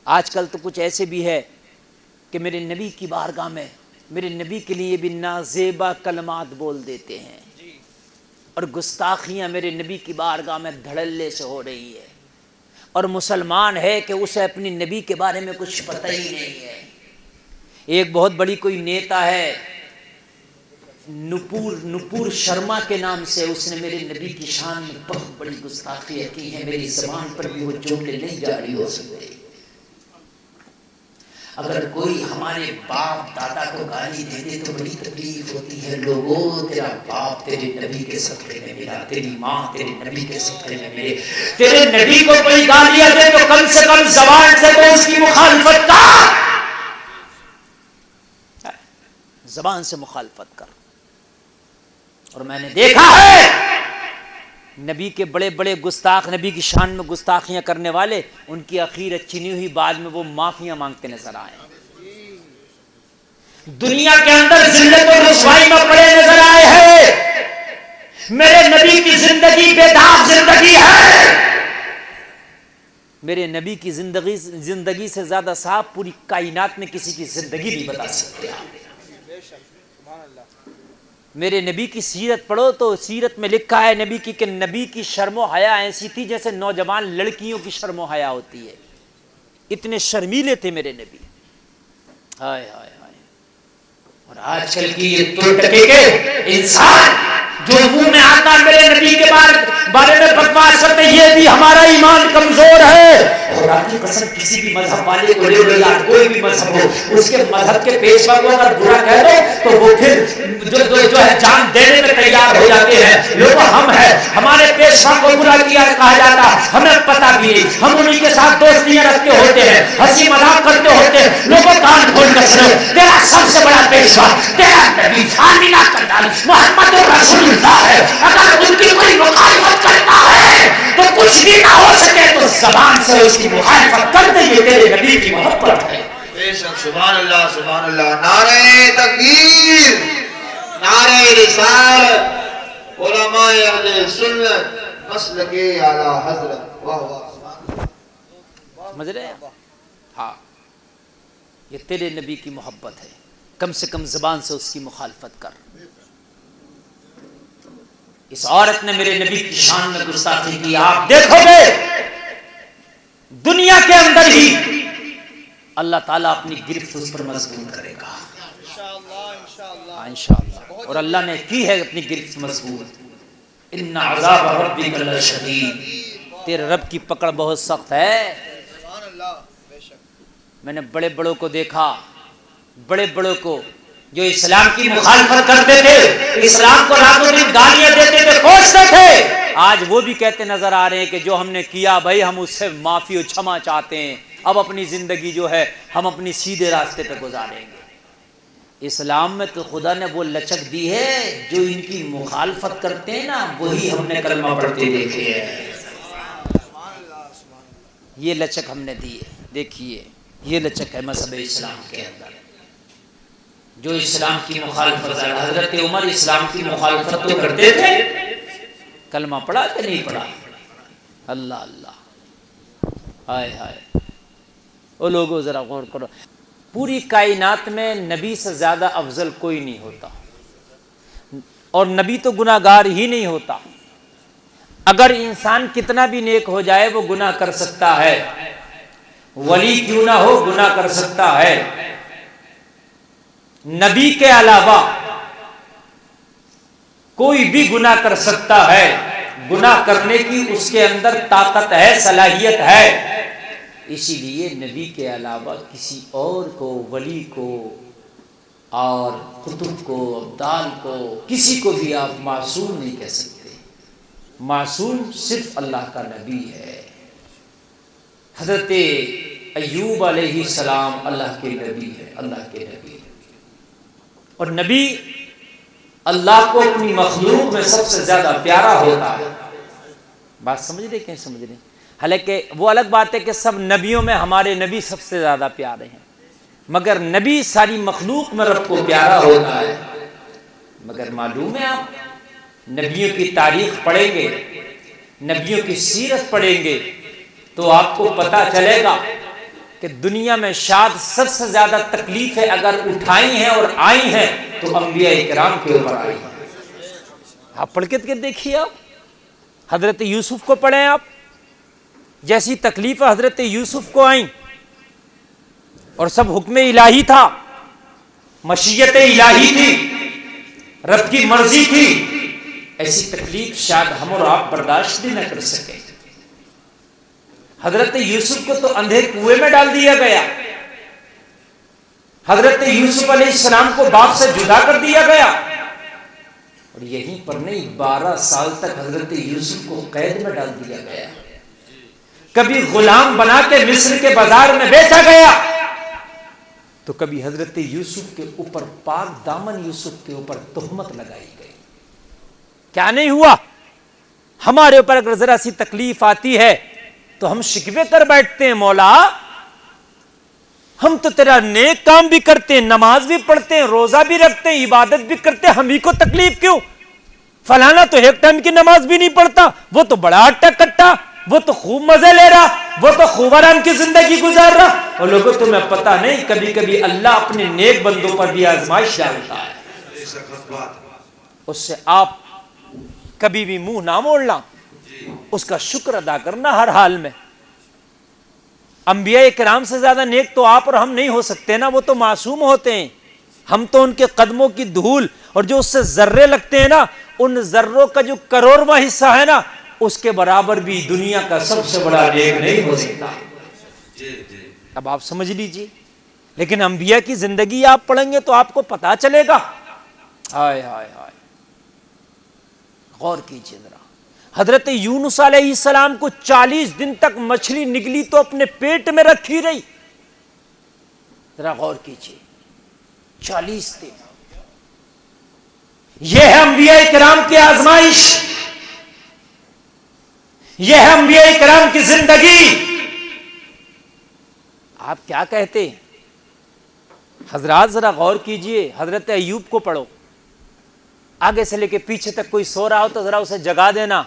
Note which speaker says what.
Speaker 1: آج کل تو کچھ ایسے بھی ہے کہ میرے نبی کی بارگاہ میں میرے نبی کے لیے بھی نازیبا کلمات بول دیتے ہیں اور گستاخیاں میرے نبی کی بارگاہ میں دھڑلے سے ہو رہی ہے، اور مسلمان ہے کہ اسے اپنی نبی کے بارے میں کچھ پتہ ہی نہیں ہے۔ ایک بہت بڑی کوئی نیتا ہے نپور شرما کے نام سے، اس نے میرے نبی کی شان میں بہت بڑی گستاخیاں کی ہیں، میری زبان پر بھی وہ جملے نہیں جاری ہو سکتے۔ اگر کوئی ہمارے باپ دادا کو گالی دے دے تو بڑی تکلیف ہوتی ہے، لوگوں تیرا باپ تیرے نبی کے صدقے میں ملا، تیری ماں تیرے نبی کے صدقے میں ملے، تیرے نبی کو کوئی گالیاں دے تو کم سے کم زبان سے تو اس کی مخالفت کر، زبان سے مخالفت کر۔ اور میں نے دیکھا ہے نبی کے بڑے بڑے گستاخ، نبی کی شان میں گستاخیاں کرنے والے، ان کی اخیر اچھی نہیں ہوئی، بعد میں وہ معافیاں مانگتے نظر آئے، دنیا کے اندر ذلت و رسوائی میں پڑے نظر آئے ہیں۔ میرے نبی کی زندگی بے داغ زندگی ہے، میرے نبی کی زندگی سے زیادہ صاف پوری کائنات میں کسی کی زندگی نہیں بتا سکتے۔ میرے نبی کی سیرت پڑھو تو سیرت میں لکھا ہے نبی کی کہ نبی کی شرم و حیا ایسی تھی جیسے نوجوان لڑکیوں کی شرم و حیا ہوتی ہے، اتنے شرمیلے تھے میرے نبی۔ ہائے ہائے ہائے۔ اور آج کل کی یہ ترٹکے کے انسان جو منہ میں آتا میرے نبی کے بارے میں بکواس کرتے، یہ بھی ہمارا ایمان کمزور ہے۔ خدا کی قسم کسی بھی مذہب والے کو لے لو یا کوئی بھی مذہب ہو، اس کے مذہب کے پیشوا کو اگر برا کہہ دو تو وہ پھر جو ہے جان دینے میں تیار ہو جاتے ہیں۔ لوگ ہم ہیں، ہمارے پیشوا کو برا کیا کہا جاتا، ہمیں پتہ بھی نہیں، ہم انہیں کے ساتھ دوستیاں رکھتے ہوتے ہیں، ہنسی مذاق کرتے ہوتے ہیں۔ لوگوں کان کھول کر سنو، تیرا سب سے بڑا پیشوا تیرا نبی آمینہ کا لال محمد رسول اللہ ہے۔ اگر ان کی کوئی مخالفت کرتا ہے تو کچھ بھی نہ ہو سکے تو زبان سے اس کی مخالفت کر دے، یہ تیرے نبی کی محبت ہے۔
Speaker 2: بے شک، سبحان اللہ سبحان اللہ، نعرہ تکبیر، نعرہ رسالت، علماء اہل سنت، مسلک اعلی حضرت، واہ واہ۔
Speaker 1: سمجھ رہے ہیں؟ ہاں، یہ تیرے نبی کی محبت ہے، کم سے کم زبان سے اس کی مخالفت کر۔ اس عورت نے میرے نبی کی شان میں گستاخی کی، آپ دیکھو گے دنیا کے اندر ہی اللہ تعالیٰ اپنی گرفت اس پر مضبوط کرے گا انشاءاللہ، اور اللہ نے کی ہے اپنی گرفت مضبوط۔ ان عذاب ربک لشدید، تیرے رب کی پکڑ بہت سخت ہے۔ میں نے بڑے بڑوں کو دیکھا، بڑے بڑوں کو جو اسلام کی مخالفت کرتے تھے، اسلام کو راتوں دن گالیاں دیتے تھے، کوستے تھے، آج وہ بھی کہتے نظر آ رہے ہیں کہ جو ہم نے کیا بھائی ہم اس سے معافی و چھما چاہتے ہیں، اب اپنی زندگی جو ہے ہم اپنی سیدھے راستے پہ گزاریں گے۔ اسلام میں تو خدا نے وہ لچک دی ہے، جو ان کی مخالفت کرتے ہیں نا وہی ہم نے کلمہ پڑھتے دیکھے ہیں، یہ لچک ہم نے دی ہے۔ دیکھیے یہ لچک ہے مذہب اسلام کے اندر، جو اسلام کی مخالفت، حضرت عمر اسلام کی مخالفت تو کرتے تھے، کلمہ پڑھا کہ نہیں پڑھا؟ اللہ اللہ، ہائے ہائے۔ وہ لوگوں ذرا غور کرو، پوری کائنات میں نبی سے زیادہ افضل کوئی نہیں ہوتا، اور نبی تو گناہ گار ہی نہیں ہوتا۔ اگر انسان کتنا بھی نیک ہو جائے وہ گناہ کر سکتا ہے، ولی کیوں نہ ہو گناہ کر سکتا ہے۔ نبی کے علاوہ کوئی بھی گناہ کر سکتا ہے، گناہ کرنے کی اس کے اندر طاقت ہے، صلاحیت ہے، اسی لیے نبی کے علاوہ کسی اور کو، ولی کو اور قطب کو، ابدال کو، کسی کو بھی آپ معصوم نہیں کہہ سکتے۔ معصوم صرف اللہ کا نبی ہے۔ حضرت ایوب علیہ السلام اللہ کے نبی ہے، اللہ کے نبی، اور نبی اللہ کو اپنی مخلوق میں سب سے زیادہ پیارا ہوتا ہے۔ بات سمجھ رہے کہ سمجھ رہے؟ حالانکہ وہ الگ بات ہے کہ سب نبیوں میں ہمارے نبی سب سے زیادہ پیارے ہیں، مگر نبی ساری مخلوق میں رب کو پیارا ہوتا ہے۔ مگر معلوم ہے آپ نبیوں کی تاریخ پڑھیں گے، نبیوں کی سیرت پڑھیں گے تو آپ کو پتہ چلے گا کہ دنیا میں شاید سب سے زیادہ تکلیفیں اگر اٹھائی ہیں اور آئی ہیں تو انبیاء کرام کے اوپر آئی ہیں. آپ پڑھ کے دیکھیے، آپ حضرت یوسف کو پڑھیں، آپ جیسی تکلیف حضرت یوسف کو آئیں اور سب حکم الہی تھا، مشیت الہی تھی، رب کی مرضی تھی، ایسی تکلیف شاید ہم اور آپ برداشت بھی نہ کر سکیں. حضرت یوسف کو تو اندھے کنویں میں ڈال دیا گیا، حضرت یوسف علیہ السلام کو باپ سے جدا کر دیا گیا، اور یہیں پر نہیں 12 سال تک حضرت یوسف کو قید میں ڈال دیا گیا. کبھی غلام بنا کے مصر کے بازار میں بیچا گیا، تو کبھی حضرت یوسف کے اوپر پاک دامن یوسف کے اوپر تہمت لگائی گئی. کیا نہیں ہوا؟ ہمارے اوپر اگر ذرا سی تکلیف آتی ہے تو ہم شکوے کر بیٹھتے ہیں، مولا ہم تو تیرا نیک کام بھی کرتے ہیں، نماز بھی پڑھتے ہیں، روزہ بھی رکھتے ہیں، عبادت بھی کرتے ہیں، ہم ہی کو تکلیف کیوں؟ فلانا تو ایک ٹائم کی نماز بھی نہیں پڑھتا، وہ تو بڑا اٹا کٹا، وہ تو خوب مزے لے رہا، وہ تو خوب آرام کی زندگی گزار رہا. اور لوگوں تمہیں پتہ نہیں کبھی کبھی اللہ اپنے نیک بندوں پر بھی آزمائش ڈالتا ہے. اس سے آپ کبھی بھی منہ نہ موڑنا، اس کا شکر ادا کرنا ہر حال میں. انبیاء کرام سے زیادہ نیک تو آپ اور ہم نہیں ہو سکتے نا، وہ تو معصوم ہوتے ہیں. ہم تو ان کے قدموں کی دھول اور جو اس سے ذرے لگتے ہیں نا، ان ذروں کا جو کروڑواں حصہ ہے نا، اس کے برابر بھی دنیا کا سب سے بڑا نیک نہیں ہو سکتا. اب آپ سمجھ لیجئے. لیکن انبیاء کی زندگی آپ پڑھیں گے تو آپ کو پتا چلے گا. ہائے ہائے ہائے، غور کیجئے ذرا. حضرت یونس علیہ السلام کو 40 دن تک مچھلی نگلی تو اپنے پیٹ میں رکھی رہی. ذرا غور کیجئے، 40 دن. یہ ہے انبیاء کرام کی آزمائش، یہ ہے انبیاء کرام کی زندگی. آپ کیا کہتے ہیں حضرات؟ ذرا غور کیجئے. حضرت ایوب کو پڑھو، آگے سے لے کے پیچھے تک کوئی سو رہا ہو تو ذرا اسے جگا دینا.